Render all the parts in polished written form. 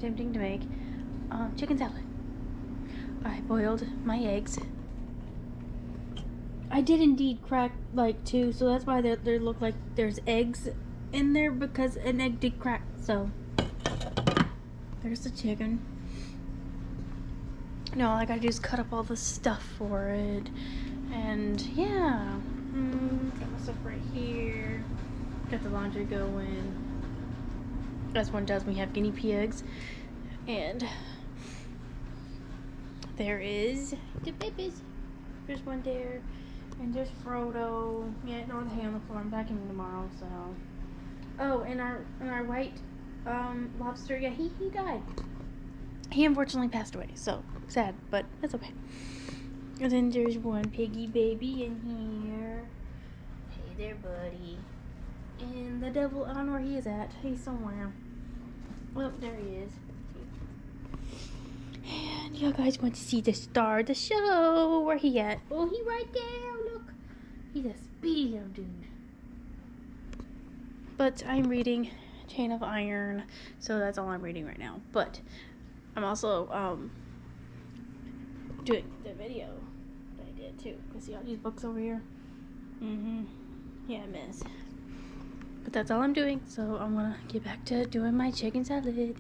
attempting to make chicken salad. I boiled my eggs. I did indeed crack like 2, so that's why there look like there's eggs in there, because an egg did crack. So there's the chicken. No, all I gotta do is cut up all the stuff for it, and yeah, got my stuff right here. Got the laundry going. As one does when you have guinea pigs. And there is the babies. There's one there. And there's Frodo. Yeah, no hay on the floor. I'm back in tomorrow, so. Oh, and our white lobster, yeah, he died. He unfortunately passed away, so sad, but that's okay. And then there's one piggy baby in here. Hey there, buddy. And the devil, I don't know where he is at. He's somewhere. Well, there he is. And you guys want to see the star of the show. Where he at? Oh, he right there. Look. He's a speedy little dude. But I'm reading Chain of Iron, so that's all I'm reading right now. But I'm also doing the video that I did too. Cause see all these books over here? Yeah, I miss. But that's all I'm doing, so I'm gonna get back to doing my chicken salad.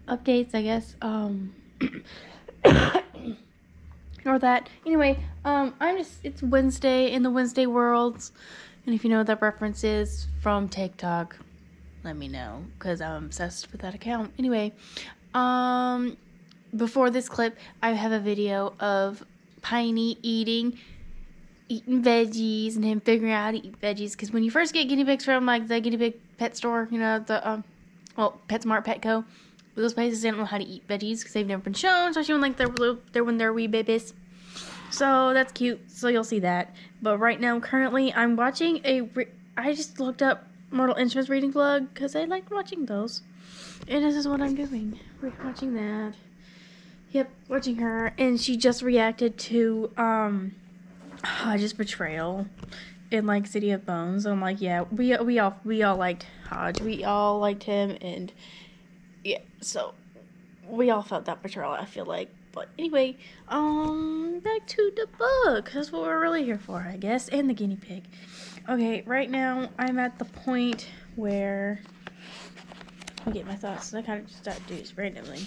Updates, I guess, or that. Anyway, it's Wednesday in the Wednesday worlds, and if you know what that reference is from TikTok, let me know, because I'm obsessed with that account. Anyway, before this clip, I have a video of Piney eating veggies, and him figuring out how to eat veggies, because when you first get guinea pigs from, like, the guinea pig pet store, you know, the, PetSmart, Petco, those places don't know how to eat veggies because they've never been shown, especially when they're wee babies. So that's cute. So you'll see that. But right now, currently, I'm watching I just looked up Mortal Instruments reading vlog because I like watching those, and this is what I'm doing. We're watching that. Yep, watching her, and she just reacted to Hodge's betrayal in like City of Bones. And I'm like, yeah, we all liked Hodge. We all liked him, and yeah, so we all felt that betrayal, I feel like. But anyway, back to the book. That's what we're really here for, I guess, and the guinea pig. Okay, right now I'm at the point where I'll get my thoughts. I kind of just started to do this randomly.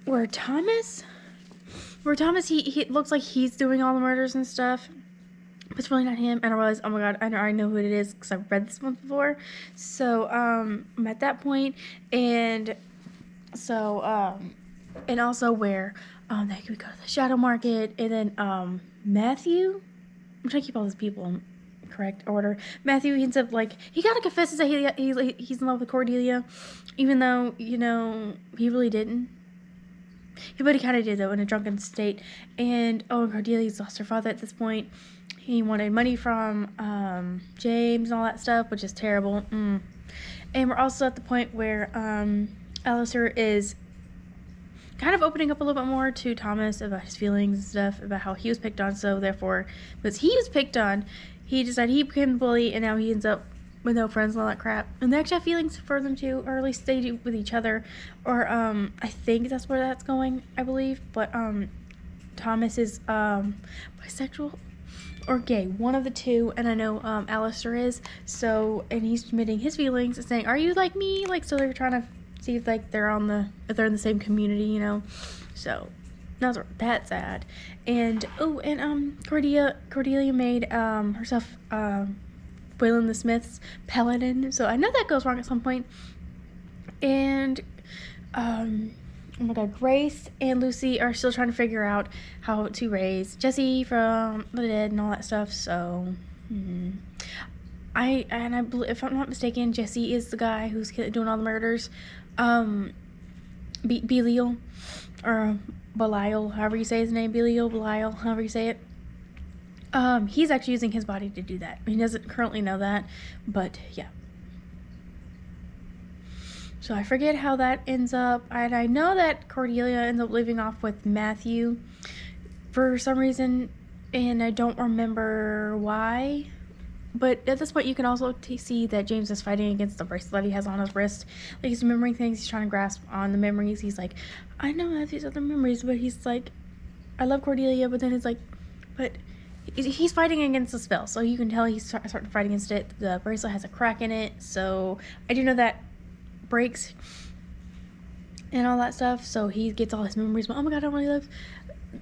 Where Thomas, he looks like he's doing all the murders and stuff. But it's really not him, and I realized, oh my god, I know who it is because I've read this one before. So I'm at that point, and so and also where they could go to the shadow market, and then Matthew, I'm trying to keep all these people in correct order. Matthew ends up like he gotta confess that he's in love with Cordelia, even though he really didn't. But he kind of did though in a drunken state, and Cordelia's lost her father at this point. He wanted money from James and all that stuff, which is terrible. And we're also at the point where Alistair is kind of opening up a little bit more to Thomas about his feelings and stuff, about how he was picked on. So therefore, because he was picked on, he decided he became the bully, and now he ends up with no friends and all that crap. And they actually have feelings for them too, or at least they do with each other. Or I think that's where that's going, I believe. But Thomas is bisexual or gay, one of the two, and I know Alistair is. So, and he's admitting his feelings and saying, "Are you like me?" Like, so they're trying to see if like if they're in the same community, you know. So That's sad. And Cordelia made herself Waylon the Smith's paladin. So I know that goes wrong at some point. And oh my god, Grace and Lucy are still trying to figure out how to raise Jesse from the dead and all that stuff. So if I'm not mistaken, Jesse is the guy who's doing all the murders. Belial, or Belial, however you say his name, Belial, however you say it. He's actually using his body to do that. He doesn't currently know that, but yeah. So I forget how that ends up, and I know that Cordelia ends up living off with Matthew for some reason, and I don't remember why. But at this point, you can also see that James is fighting against the bracelet he has on his wrist. Like, he's remembering things. He's trying to grasp on the memories. He's like, I know I have these other memories, but he's like, I love Cordelia, but then it's like, but he's fighting against the spell. So you can tell he's starting to fight against it. The bracelet has a crack in it. So I do know that breaks and all that stuff. So he gets all his memories. But, oh my god, I really love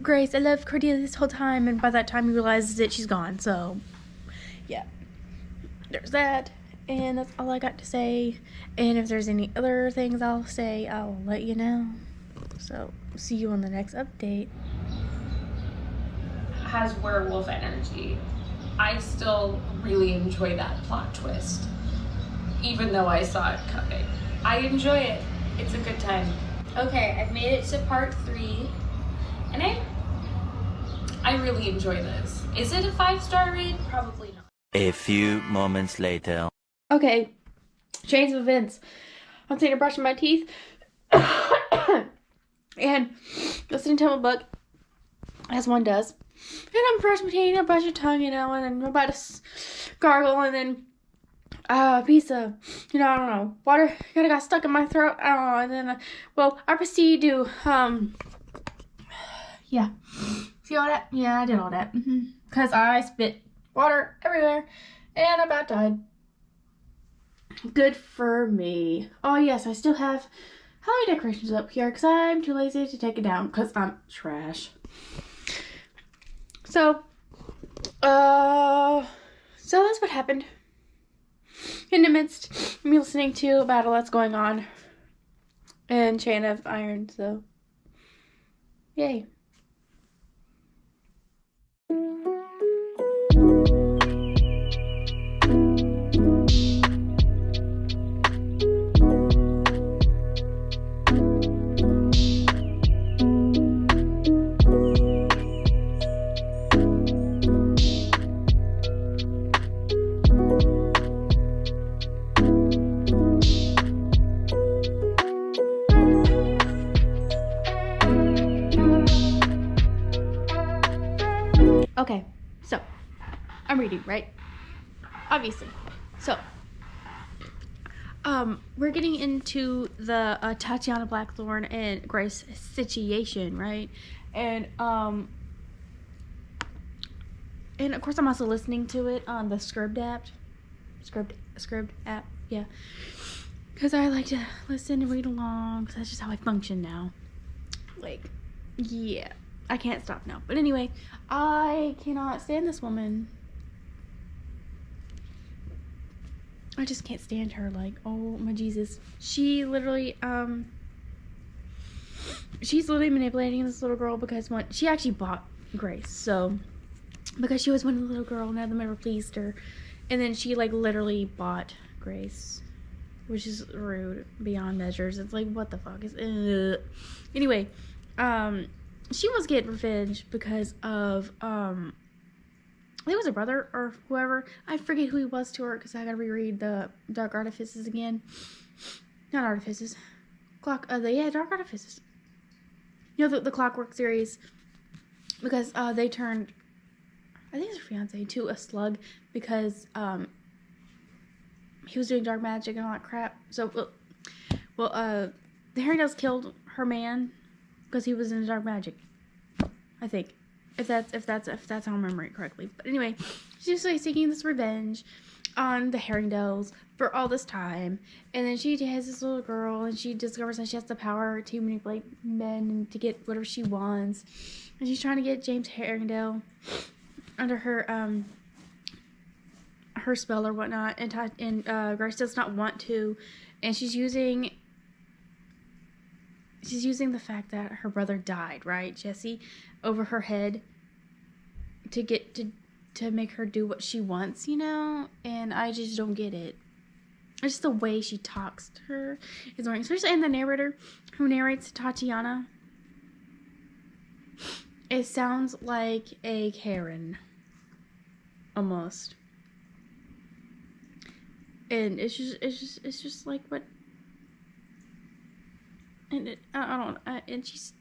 Grace. I love Cordelia this whole time. And by that time, he realizes that she's gone. So, yeah. There's that, and that's all I got to say. And if there's any other things I'll say, I'll let you know. So, see you on the next update. Has werewolf energy. I still really enjoy that plot twist, even though I saw it coming. I enjoy it. It's a good time. Okay, I've made it to part 3, and I really enjoy this. Is it a 5-star read? Probably not. A few moments later. Okay, chains of events. I'm sitting here brushing my teeth and listening to a book, as one does. And I'm brushing my teeth, I brush your tongue, and then I'm about to gargle, and then a piece of, I don't know, water kind of got stuck in my throat. I don't know. And then, I proceed to, yeah. See all that? Yeah, I did all that. Because I spit water everywhere, and I about died. Good for me. Oh yes, I still have Halloween decorations up here because I'm too lazy to take it down because I'm trash. So that's what happened. In the midst of me listening to a battle that's going on in Chian of Thorns, so yay. Okay, so I'm reading, right? Obviously. So, we're getting into the Tatiana Blackthorn and Grace situation, right? And of course I'm also listening to it on the Scribd app. Scribd app, yeah. Because I like to listen and read along, because that's just how I function now. Like, yeah. I can't stop now. But anyway, I cannot stand this woman. I just can't stand her. Like, oh my Jesus. She literally, she's literally manipulating this little girl because she actually bought Grace. So, because she was one of the little girl, none of them ever pleased her. And then she, like, literally bought Grace. Which is rude beyond measures. It's like, what the fuck is, anyway, she was getting revenge because of, I think it was a brother or whoever. I forget who he was to her because I gotta reread the Dark Artifices again. Not Artifices. Dark Artifices. You know, the Clockwork series. Because, they turned, I think it's her fiance, to a slug because, he was doing dark magic and all that crap. So, the Herringdales killed her man because he was in dark magic. I think, if that's how I'm remembering it correctly. But anyway, she's like seeking this revenge, on the Herringdales for all this time, and then she has this little girl, and she discovers that she has the power to manipulate men and to get whatever she wants, and she's trying to get James Herringdale under her spell or whatnot, and Grace does not want to, and she's using the fact that her brother died, right, Jesse, over her head to get to make her do what she wants, you know? And I just don't get it. It's just the way she talks to her is annoying. Especially in the narrator who narrates Tatiana. It sounds like a Karen. Almost. And it's just like what. And and she's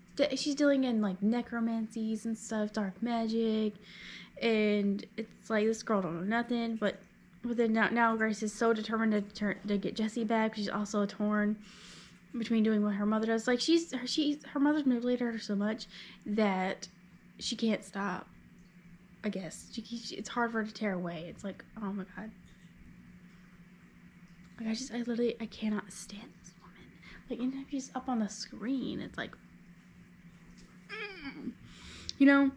dealing in like necromancies and stuff, dark magic, and it's like this girl don't know nothing. But then now Grace is so determined to get Jesse back. She's also torn between doing what her mother does. Like her mother's manipulated her so much that she can't stop. I guess it's hard for her to tear away. It's like, oh my god. Like I cannot stand this woman. Like, anytime she's up on the screen, it's like, you know,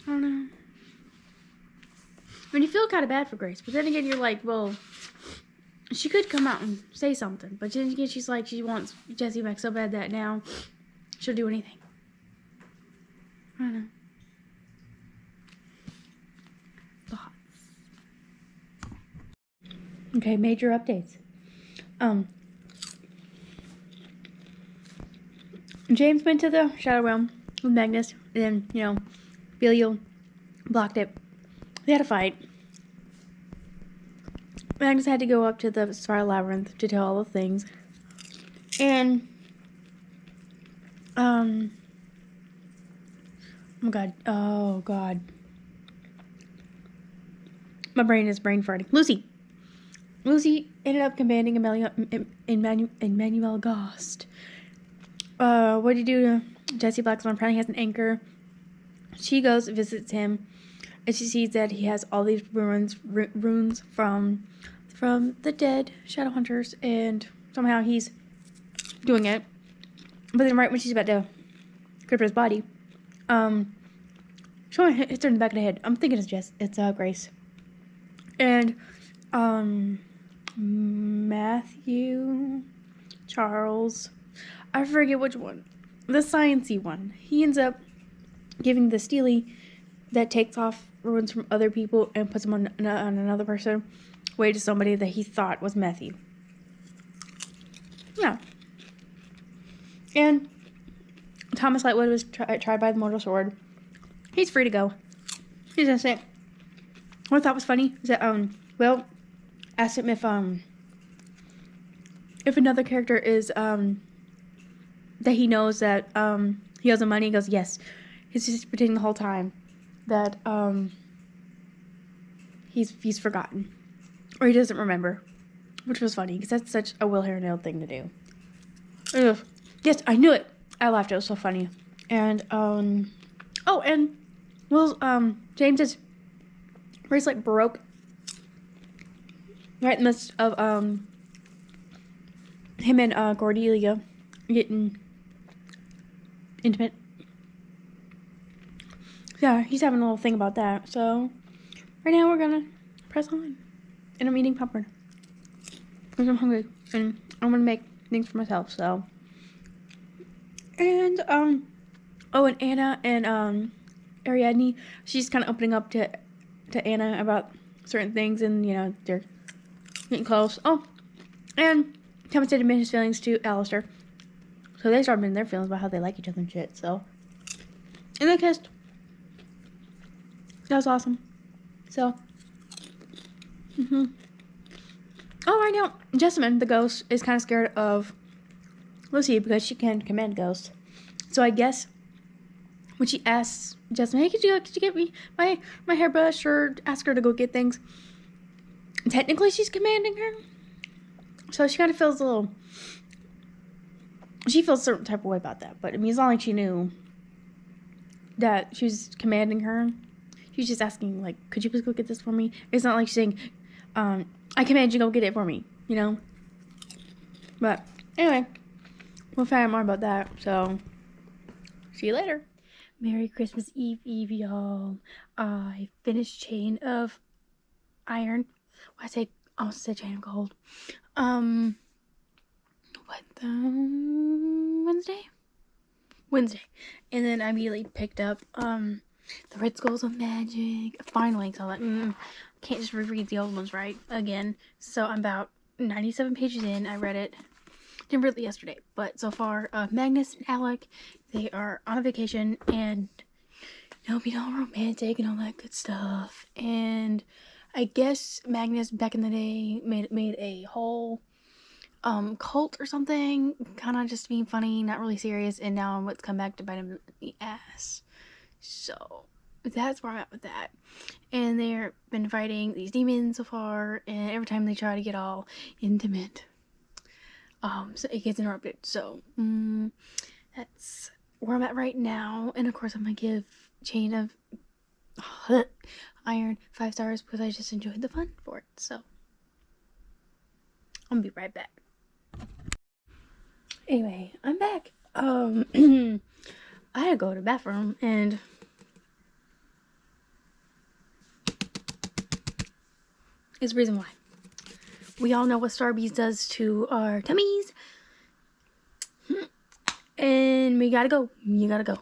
I don't know. I mean, you feel kind of bad for Grace, but then again, you're like, well, she could come out and say something, but then again, she's like, she wants Jesse back so bad that now she'll do anything. I don't know. Thoughts. Okay, major updates. James went to the Shadow Realm with Magnus, and then, you know, Belial blocked it. They had a fight. Magnus had to go up to the Spiral Labyrinth to tell all the things. And, oh god. My brain is brain farting. Lucy ended up commanding Emmanuel Ghost. What did he do to Jesse Blackstone? Apparently he has an anchor. She goes, visits him, and she sees that he has all these runes from the dead shadow hunters, and somehow he's doing it. But then right when she's about to grip his body, someone hits her in the back of the head. I'm thinking it's Grace. And Matthew, Charles, I forget which one, the sciencey one. He ends up giving the Steely that takes off runes from other people and puts them on another person, way to somebody that he thought was Matthew. Yeah. And Thomas Lightwood was tried by the mortal sword. He's free to go. He's innocent. What I thought was funny is that, asked him if another character is, that he knows that, he owes him money. He goes, yes. He's just pretending the whole time that, he's forgotten. Or he doesn't remember. Which was funny, because that's such a Will Harrenhal thing to do. Ugh. Yes, I knew it. I laughed. It was so funny. And, James's bracelet broke right in the midst of, him and, Cordelia getting intimate. Yeah, he's having a little thing about that. So, right now we're gonna press on. And I'm eating popcorn. Because I'm hungry. And I'm gonna make things for myself, so. And, and Anna and, Ariadne, she's kind of opening up to Anna about certain things, and, you know, they're getting close. Oh, and Thomas did admit his feelings to Alistair. So they started admitting their feelings about how they like each other and shit, so. And they kissed. That was awesome. So. Oh, right now, Jessamine, the ghost, is kind of scared of Lucy because she can command ghosts. So I guess when she asks Jessamine, hey, could you get me my hairbrush, or ask her to go get things, technically she's commanding her. So she kind of feels she feels a certain type of way about that. But I mean, it's not like she knew that she was commanding her. She's just asking, like, could you please go get this for me? It's not like she's saying, I command you go get it for me, you know? But anyway, we'll find out more about that. So, see you later. Merry Christmas Eve, y'all. I finished Chain of Iron. I almost said Chain of Gold. Wednesday. And then I immediately picked up, the Red Skulls of Magic. Finally, so I'm like, can't just reread the old ones, right? Again. So I'm about 97 pages in. I read it. Didn't read it yesterday, but so far, Magnus and Alec, they are on a vacation, and being all romantic and all that good stuff. And I guess Magnus back in the day made a whole cult or something, kind of just being funny, not really serious, and now it's come back to bite him in the ass. So that's where I'm at with that. And they've been fighting these demons so far, and every time they try to get all intimate, so it gets interrupted. So that's where I'm at right now. And of course I'm gonna give Chain of Iron 5 stars because I just enjoyed the fun for it. So I'm gonna be right back. Anyway, I'm back. I had to go to the bathroom, and is the reason why. We all know what Starbeast does to our tummies. And we gotta go. You gotta go.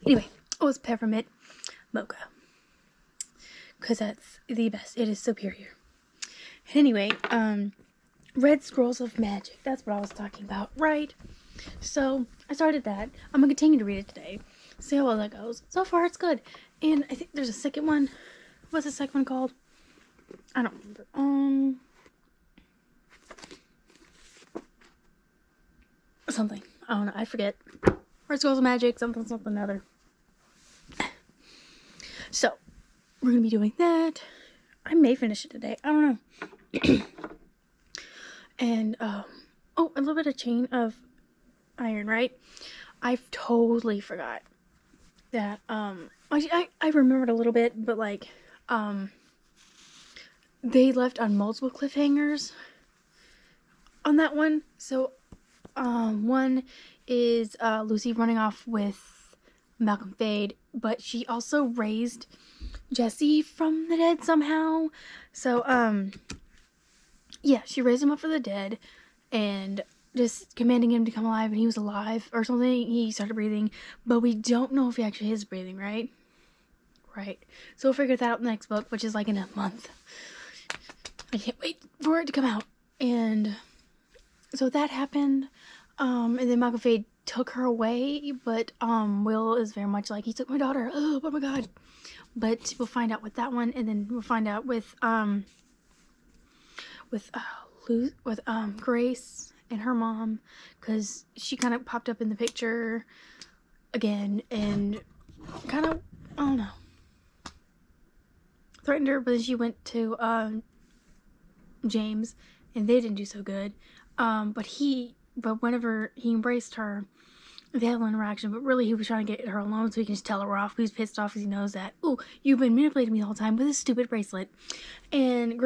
Anyway, it was peppermint mocha. Because that's the best. It is superior. Anyway, Red Scrolls of Magic. That's what I was talking about, right? So, I started that. I'm gonna continue to read it today. See how well that goes. So far, it's good. And I think there's a second one. What's the second one called? I don't remember. Something. I don't know. I forget. Red Scrolls of Magic. Something other. So, we're gonna be doing that. I may finish it today. I don't know. And, a little bit of Chain of Iron, right? I totally forgot that, I remembered a little bit, but, like, they left on multiple cliffhangers on that one. So, one is, Lucy running off with Malcolm Fade, but she also raised Jesse from the dead somehow. So, yeah, she raised him up for the dead, and just commanding him to come alive, and he was alive, or something. He started breathing, but we don't know if he actually is breathing, right? Right. So we'll figure that out in the next book, which is like in a month. I can't wait for it to come out. And so that happened, and then Malcolm Fade took her away, but, Will is very much like, he took my daughter, oh my god. But we'll find out with that one, and then we'll find out with Grace and her mom, because she kind of popped up in the picture again, and kind of, I don't know, threatened her, but then she went to, James, and they didn't do so good, but whenever he embraced her, they had a little interaction, but really he was trying to get her alone so he can just tell her off. He was pissed off because he knows that, oh, you've been manipulating me the whole time with this stupid bracelet. And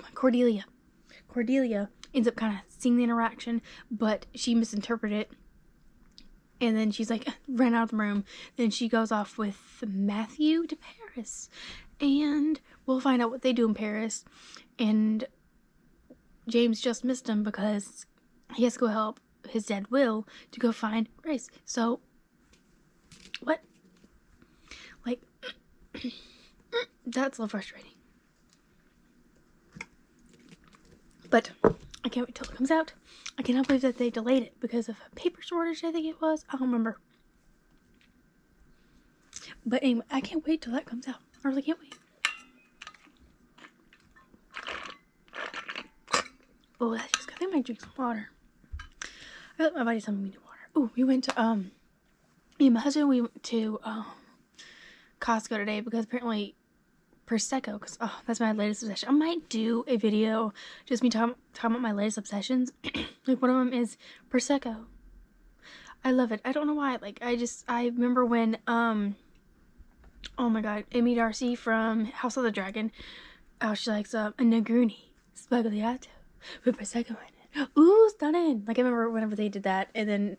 Cordelia ends up kind of seeing the interaction, but she misinterpreted it. And then she's like, ran out of the room. Then she goes off with Matthew to Paris. And we'll find out what they do in Paris. And James just missed him because he has to go help his dad Will to go find Grace. So, what? Like, that's a little frustrating. But I can't wait till it comes out. I cannot believe that they delayed it because of a paper shortage, I think it was. I don't remember. But anyway, I can't wait till that comes out. I really can't wait. Oh, I think I might drink some water. I let my body tell me to water. Oh, we went to, me and my husband, we went to, Costco today because apparently Prosecco, because, that's my latest obsession. I might do a video, just me talking about my latest obsessions. Like, one of them is Prosecco. I love it. I don't know why. Like, I remember when, oh my god, Amy Darcy from House of the Dragon, she likes, a Negroni Spagliato with Prosecco in it. Ooh, stunning. Like, I remember whenever they did that, and then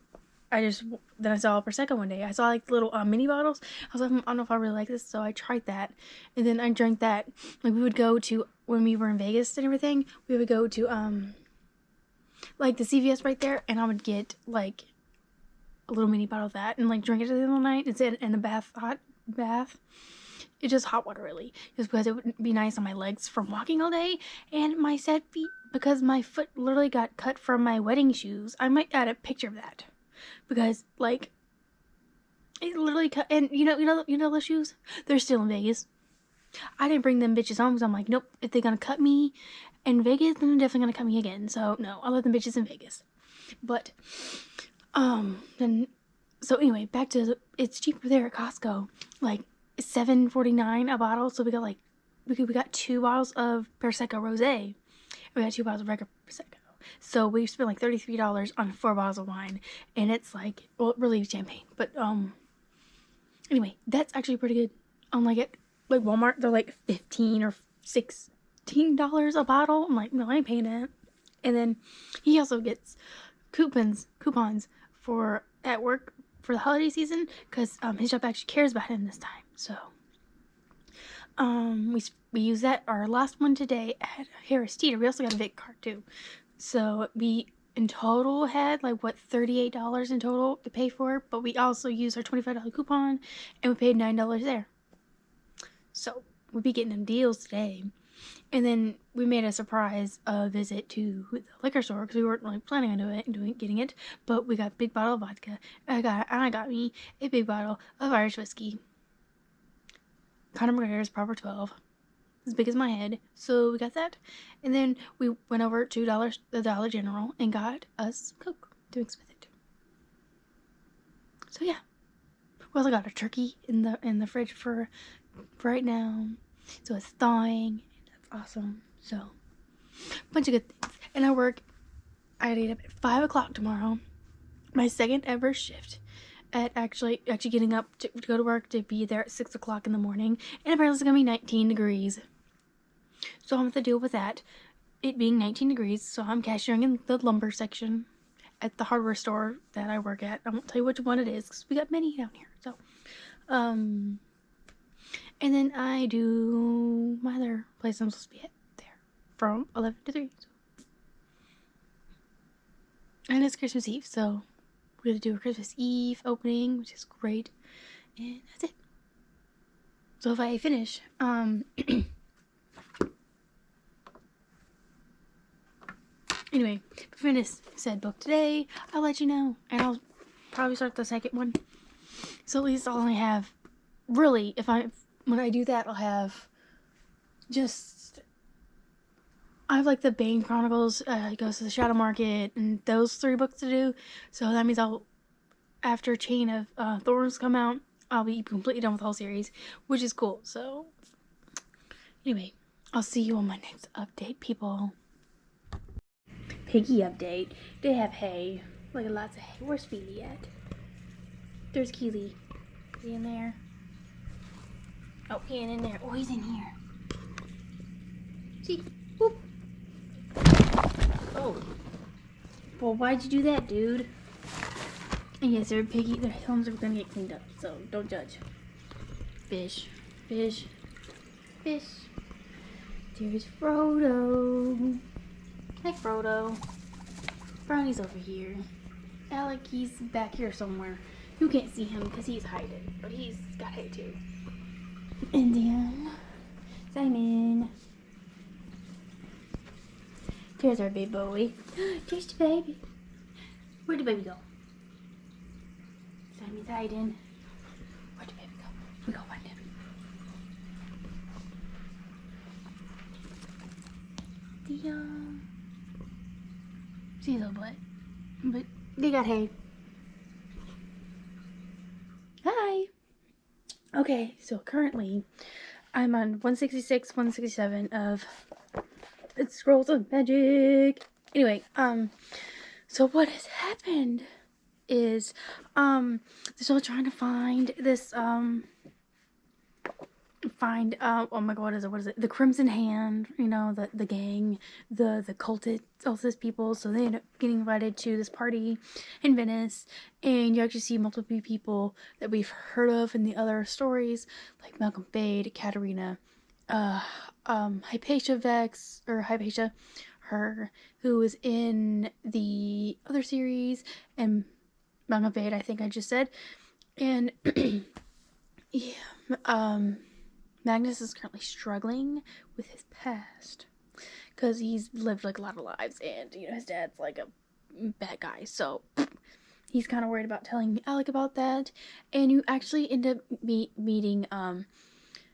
I saw a Prosecco one day. I saw, like, little, mini bottles. I was like, I don't know if I really like this, so I tried that, and then I drank that. Like, we would go to, when we were in Vegas and everything, we would go to, like, the CVS right there, and I would get, like, a little mini bottle of that, and, like, drink it the other night, instead in a hot bath. It's just hot water, really, just because it would be nice on my legs from walking all day, and my sad feet, because my foot literally got cut from my wedding shoes. I might add a picture of that, because, like, it literally cut, and you know those shoes? They're still in Vegas. I didn't bring them bitches home, because I'm like, nope, if they're gonna cut me in Vegas, then they're definitely gonna cut me again, so no, I'll let them bitches in Vegas. But, then, so anyway, back to, it's cheaper there at Costco, like, $7.49 a bottle, so we got, like, we got 2 bottles of Prosecco Rosé, we got 2 bottles of regular Prosecco, so we spent, like, $33 on 4 bottles of wine, and it's, like, well, really champagne, but, anyway, that's actually pretty good. Like, at, like, Walmart, they're, like, $15 or $16 a bottle. I'm like, no, I ain't paying that. And then he also gets coupons for at work for the holiday season, because his job actually cares about him this time. So we use that, our last one today at Harris Teeter. We also got a Vic card too, so we in total had, like, what, $38 in total to pay for, but we also used our $25 coupon, and we paid $9 there. So we'll be getting them deals today. And then we made a surprise visit to the liquor store, because we weren't, like, planning on getting it, but we got a big bottle of vodka. I got me a big bottle of Irish whiskey. Conor McGregor's Proper 12, as big as my head. So we got that, and then we went over to the Dollar General and got us Coke to mix with it. So yeah, we also got a turkey in the fridge for right now, so it's thawing. Awesome. So, bunch of good things. And I get up at 5 o'clock tomorrow. My second ever shift at actually getting up to go to work, to be there at 6 o'clock in the morning. And apparently it's going to be 19 degrees. So I'm going to have to deal with that. It being 19 degrees. So I'm cashiering in the lumber section at the hardware store that I work at. I won't tell you which one it is, because we got many down here. So, and then I do my other place I'm supposed to be at there from 11 to 3. So. And it's Christmas Eve, so we're going to do a Christmas Eve opening, which is great. And that's it. So if I finish, anyway, if I finish said book today, I'll let you know. And I'll probably start the second one. So at least I'll only have, really, when I do that, I'll have I have, like, the Bane Chronicles, Goes to the Shadow Market, and those 3 books to do. So that means after Chian of Thorns come out, I'll be completely done with the whole series, which is cool. So anyway, I'll see you on my next update, people. Piggy update. They have hay. Like, lots of hay. Where's Feely at? There's Keely. Is he in there? Oh, he ain't in there. Oh, he's in here. See? Whoop. Oh. Well, why'd you do that, dude? And yes, their homes are gonna get cleaned up, so don't judge. Fish. Fish. Fish. There's Frodo. Hi, Frodo. Brownie's over here. Alec, he's back here somewhere. You can't see him because he's hiding, but he's got hay too. Indian. Simon. There's our baby boy. There's the baby. Where'd the baby go? Simon's hiding. Where'd the baby go? We go find him. See his little butt. But they got hay. Hi. Okay, so currently I'm on 166, 167 of Scrolls of Magic. Anyway, so what has happened? is they're still trying to find this oh my god, what is it, the Crimson Hand, you know, the gang, the cultist, all those people. So they end up getting invited to this party in Venice, and you actually see multiple people that we've heard of in the other stories, like Malcolm Fade, Katarina, Hypatia Vex, or Hypatia, her, who was in the other series, and Malcolm Fade, I think I just said. And yeah, Magnus is currently struggling with his past because he's lived like a lot of lives, and you know his dad's like a bad guy, so he's kind of worried about telling Alec about that. And you actually end up meeting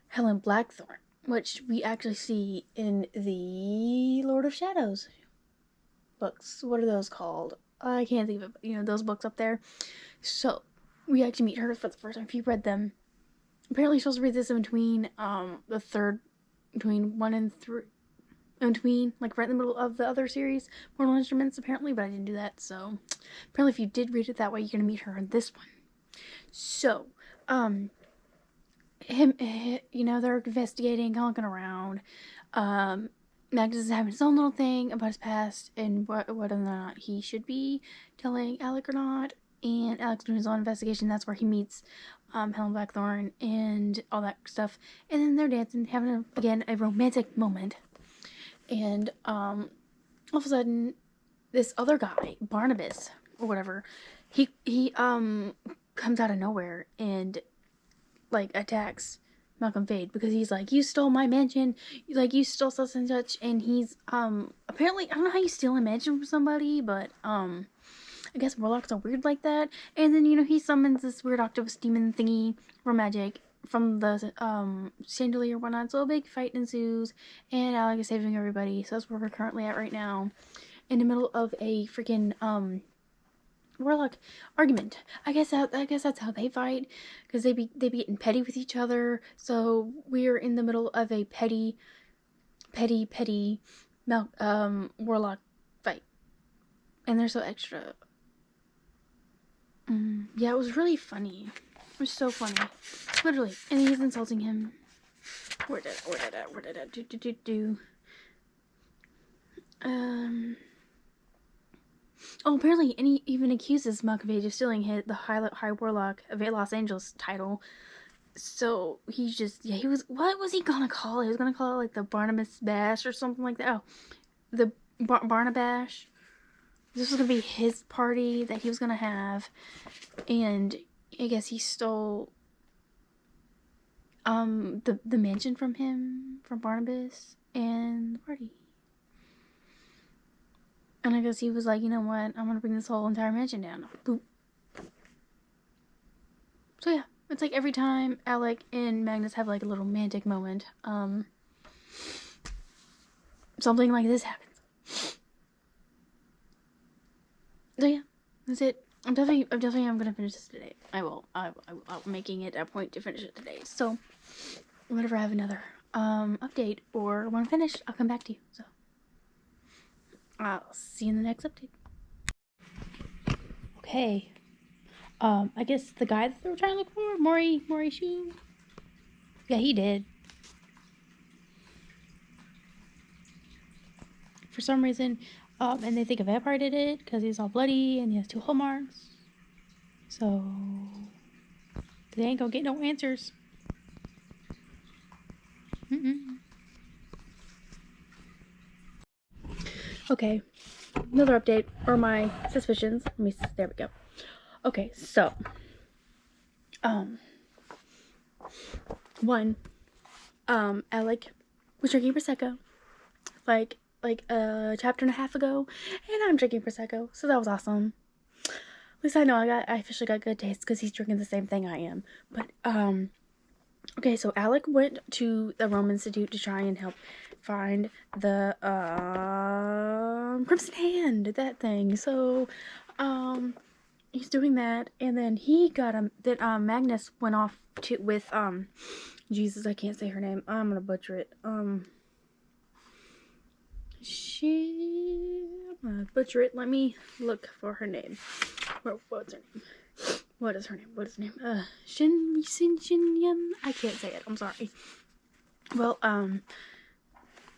Helen Blackthorn, which we actually see in the Lord of Shadows books. What are those called? I can't think of it, but you know, those books up there. So we actually meet her for the first time. If you read them, apparently you're supposed to read this in between between 1 and 3, in between, like right in the middle of the other series, Mortal Instruments, apparently, but I didn't do that. So apparently if you did read it that way, you're gonna meet her in this one. So you know, they're investigating, looking around. Magnus is having his own little thing about his past and whether or not he should be telling Alec or not. And Alec's doing his own investigation. That's where he meets Helen Blackthorn and all that stuff. And then they're dancing, having a romantic moment. And all of a sudden, this other guy, Barnabas or whatever, he comes out of nowhere and like attacks Malcolm Fade because he's like, you stole my mansion, like you stole such and such. And he's apparently, I don't know how you steal a mansion from somebody, but I guess warlocks are weird like that. And then, you know, he summons this weird octopus demon thingy for magic from the chandelier or whatnot. So a big fight ensues, and Alec is saving everybody. So that's where we're currently at right now, in the middle of a freaking warlock argument. I guess that's how they fight, because they be getting petty with each other. So we're in the middle of a petty warlock fight, and they're so extra. Yeah, it was really funny. It was so funny, literally. And he's insulting him. Where did I do? Oh, apparently, and he even accuses Malkovich of stealing the High Warlock of Los Angeles title. So he just, yeah, what was he gonna call it? He was gonna call it like the Barnabas Bash or something like that. Oh, the Barnabash. This was gonna be his party that he was gonna have, and I guess he stole the mansion from Barnabas and the party. And I guess he was like, you know what, I'm gonna bring this whole entire mansion down. Boop. So yeah, it's like every time Alec and Magnus have like a little romantic moment, something like this happens. So yeah, that's it. I'm definitely gonna finish this today. I'm making it a point to finish it today. So whenever I have another update or want to finish, I'll come back to you. So I'll see you in the next update. Okay. I guess the guy that they were trying to look for, Maury Shu. Yeah, he did. For some reason, and they think a vampire did it because he's all bloody and he has 2 hole marks. So they ain't gonna get no answers. Okay, another update, or my suspicions. There we go. Okay, so Alec was drinking prosecco like a chapter and a half ago, and I'm drinking prosecco, so that was awesome. At least I know I officially got good taste because he's drinking the same thing I am. But okay, so Alec went to the Rome Institute to try and help find the Crimson Hand, that thing. So he's doing that, and then he got Magnus went off with Jesus, I can't say her name. I'm gonna butcher it. I'm gonna butcher it. Let me look for her name. What's her name? What is her name? What is her name? Shin. I can't say it. I'm sorry. Well,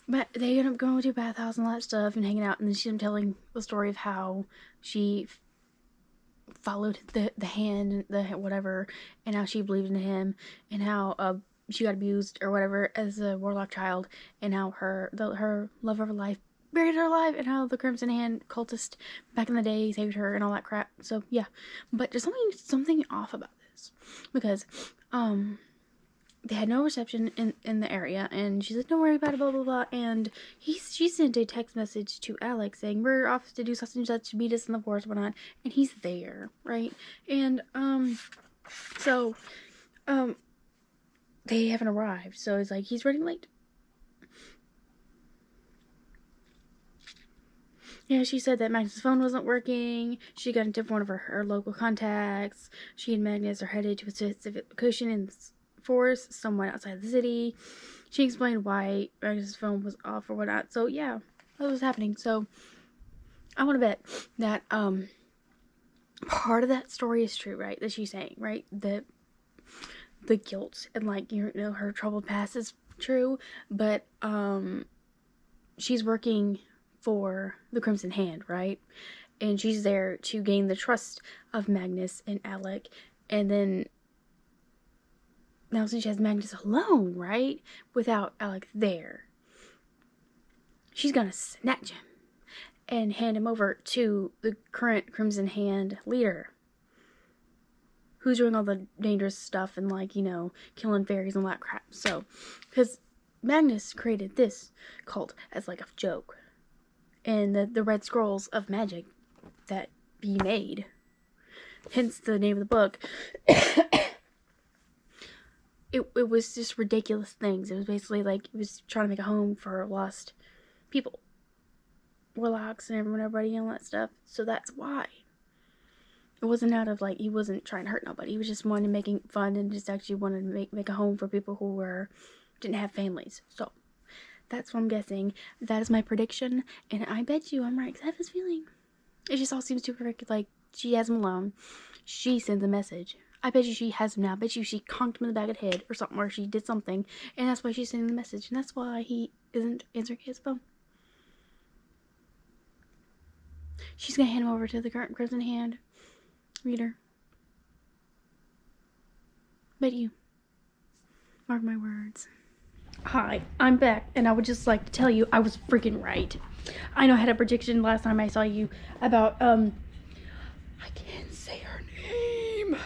but they end up going to a bathhouse and all that stuff and hanging out, and then she's telling the story of how she followed the hand, the whatever, and how she believed in him, and how she got abused or whatever as a warlock child, and how her love of her life buried her alive, and how the Crimson Hand cultist back in the day saved her and all that crap. So yeah, but there's something off about this, because they had no reception in the area, and she's like, don't worry about it, blah blah blah. And she sent a text message to Alex saying, we're off to do such and such, meet us in the forest, whatnot. And he's there, right? And so they haven't arrived, so it's like he's running late. Yeah, she said that Magnus' phone wasn't working. She got into one of her local contacts. She and Magnus are headed to a specific location in the forest somewhere outside the city. She explained why Magnus' phone was off or whatnot. So yeah, that was happening. So I want to bet that part of that story is true, right? That she's saying, right? The guilt and like, you know, her troubled past is true, but she's working for the Crimson Hand, right? And she's there to gain the trust of Magnus and Alec, and then now since she has Magnus alone, right, without Alec there, she's gonna snatch him and hand him over to the current Crimson Hand leader, who's doing all the dangerous stuff and, like, you know, killing fairies and all that crap. So, because Magnus created this cult as like a joke, and the Red Scrolls of Magic that he made, hence the name of the book. It was just ridiculous things. It was basically like it was trying to make a home for lost people, warlocks and everybody and all that stuff. So that's why. It wasn't out of, like, he wasn't trying to hurt nobody. He was just wanting making fun and just actually wanted to make a home for people who didn't have families. So that's what I'm guessing. That is my prediction, and I bet you I'm right, because I have this feeling. It just all seems too perfect. Like, she has him alone. She sends a message. I bet you she has him now. I bet you she conked him in the back of the head or something, or she did something, and that's why she's sending the message, and that's why he isn't answering his phone. She's gonna hand him over to the current Crimson Hand reader. Bet you. Mark my words. Hi, I'm back, and I would just like to tell you I was freaking right. I know I had a prediction last time I saw you about, I can't say her name,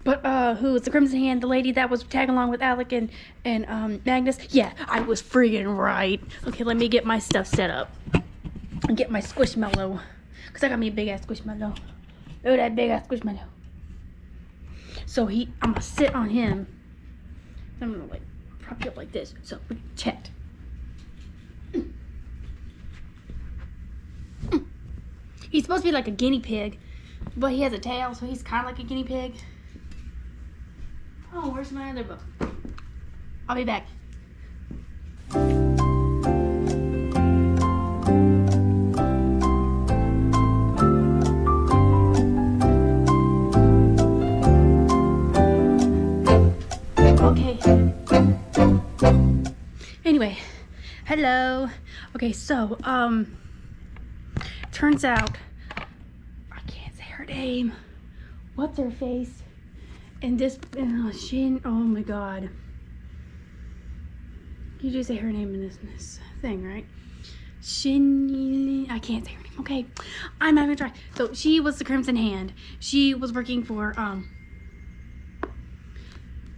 but, who is the Crimson Hand, the lady that was tagging along with Alec and Magnus. Yeah, I was freaking right. Okay, let me get my stuff set up and get my squishmallow, because I got me a big-ass squishmallow. Look at that big-ass squishmallow. So I'm gonna sit on him. I'm gonna, like, prop you up like this. So, check. He's supposed to be like a guinea pig, but he has a tail, so he's kind of like a guinea pig. Oh, where's my other book? I'll be back. Okay. Anyway, hello. Okay, so, turns out, I can't say her name. What's her face? And this, Shin, oh my god. You do say her name in this thing, right? Shin, I can't say her name, okay. I'm not gonna try. So, she was the Crimson Hand. She was working for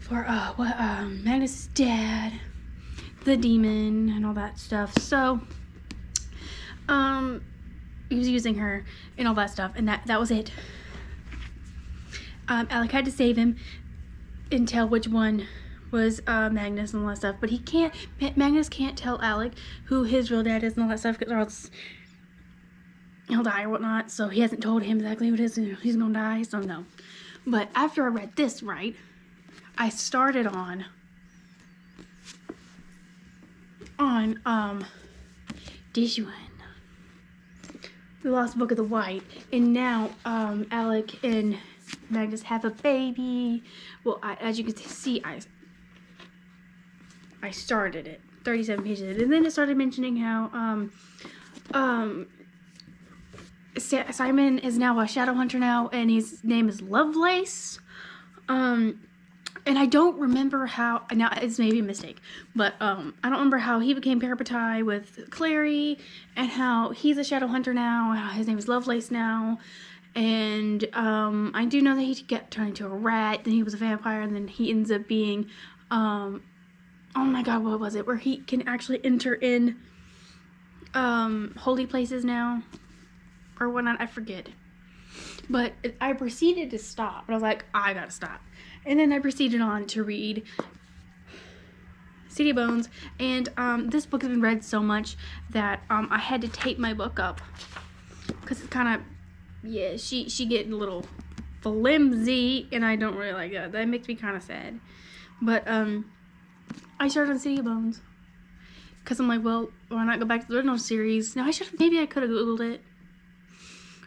Magnus' dad, the demon, and all that stuff. So, he was using her and all that stuff, and that was it. Alec had to save him and tell which one was Magnus and all that stuff, but Magnus can't tell Alec who his real dad is and all that stuff, because or else he'll die or whatnot. So he hasn't told him exactly what it is, and he's gonna die, so no. But after I read this, right, I started on this one. The Lost Book of the White, and now Alec and Magnus have a baby. Well, as you can see, I started it, 37 pages, and then it started mentioning how Simon is now a shadow hunter now, and his name is Lovelace. And I don't remember how, now it's maybe a mistake, but I don't remember how he became parapetite with Clary, and how he's a shadow hunter now, how his name is Lovelace now. And I do know that he got turned into a rat, then he was a vampire, and then he ends up being, oh my god, what was it, where he can actually enter in holy places now, or whatnot, I forget. But I proceeded to stop, but I was like, I gotta stop. And then I proceeded on to read City of Bones, and this book has been read so much that I had to tape my book up, because it's kind of, yeah, she getting a little flimsy, and I don't really like that. That makes me kind of sad. But I started on City of Bones, because I'm like, well, why not go back to the original series? Now, maybe I could have Googled it.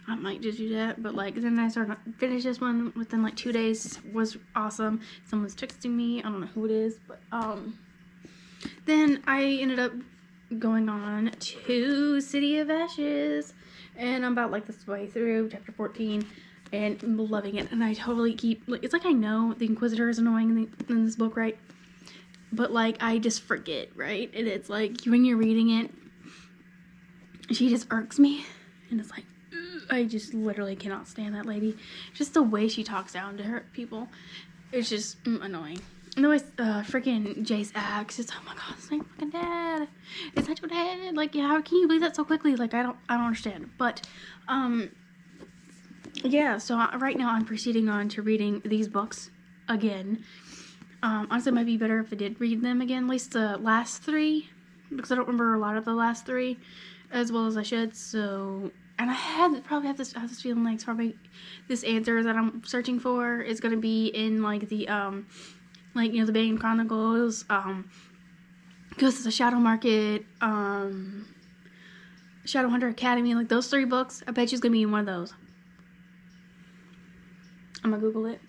I might just do that, but like, then I finished this one within like 2 days. Was awesome. Someone's texting me, I don't know who it is, but then I ended up going on to City of Ashes, and I'm about like this way through chapter 14, and I'm loving it. And I totally it's like, I know the Inquisitor is annoying in this book, right? But like, I just forget, right? And it's like, when you're reading it, she just irks me, and it's like, I just literally cannot stand that lady. Just the way she talks down to her people, it's just annoying. And the way freaking Jace acts, it's, oh my god, it's my fucking dad. Is that your dad? Like, yeah, how can you believe that so quickly? Like, I don't understand. But yeah. So right now I'm proceeding on to reading these books again. Honestly, it might be better if I did read them again, at least the last 3, because I don't remember a lot of the last 3 as well as I should. So. And I probably have this feeling like it's probably this answer that I'm searching for is gonna be in like the like, you know, the Bane Chronicles, Ghosts of the Shadow Market, Shadowhunter Academy, like those 3 books. I bet you it's gonna be in one of those. I'm gonna Google it.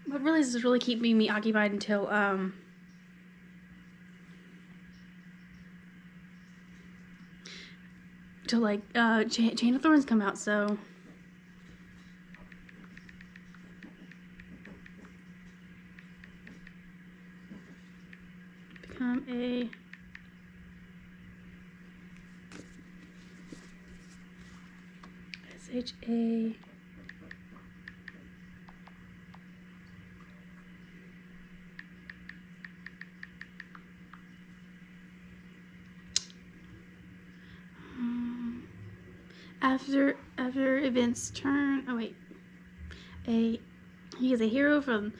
But really, this is really keeping me occupied until till like Chian of Thorns come out, so become a SHA after events turn. Oh wait, he is a hero from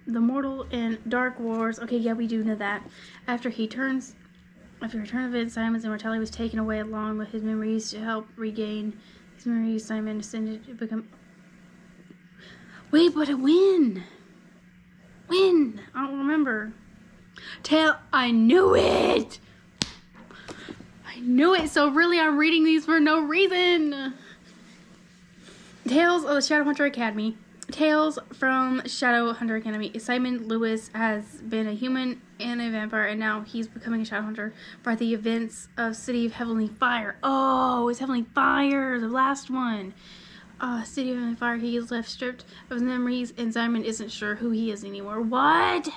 the Mortal and Dark Wars. Okay, yeah, we do know that. After return of events, Simon's immortality was taken away along with his memories. To help regain his memories, Simon ascended to become. Wait, but when? I don't remember. I knew it. So really, I'm reading these for no reason. Tales of the Shadowhunter Academy. Tales from Shadowhunter Academy. Simon Lewis has been a human and a vampire, and now he's becoming a Shadowhunter by the events of City of Heavenly Fire. Oh, it's Heavenly Fire, the last one. City of Heavenly Fire. He is left stripped of his memories, and Simon isn't sure who he is anymore. What?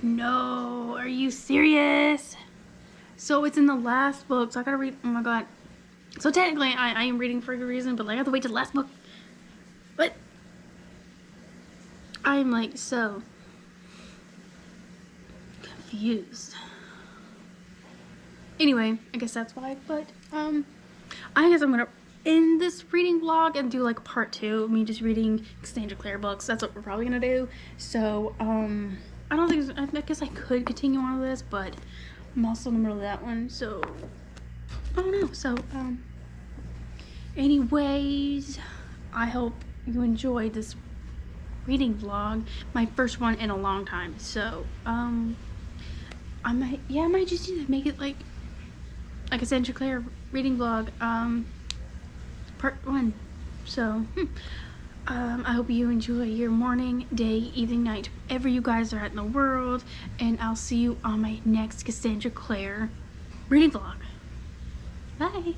No, are you serious? So it's in the last book, so I gotta read. Oh my god. So technically I am reading for a good reason, but like, I have to wait till the last book. But I'm like so confused. Anyway, I guess that's why. But I guess I'm gonna end this reading vlog and do like part 2 of me just reading Cassandra Clare books. That's what we're probably gonna do. So I don't think, I guess I could continue on with this, but I'm also in the middle of that one, so I don't know. So anyways, I hope you enjoyed this reading vlog, my first one in a long time. So I might just need to make it like a Cassandra Clare reading vlog, part 1. So I hope you enjoy your morning, day, evening, night, wherever you guys are at in the world, and I'll see you on my next Cassandra Clare reading vlog. Bye.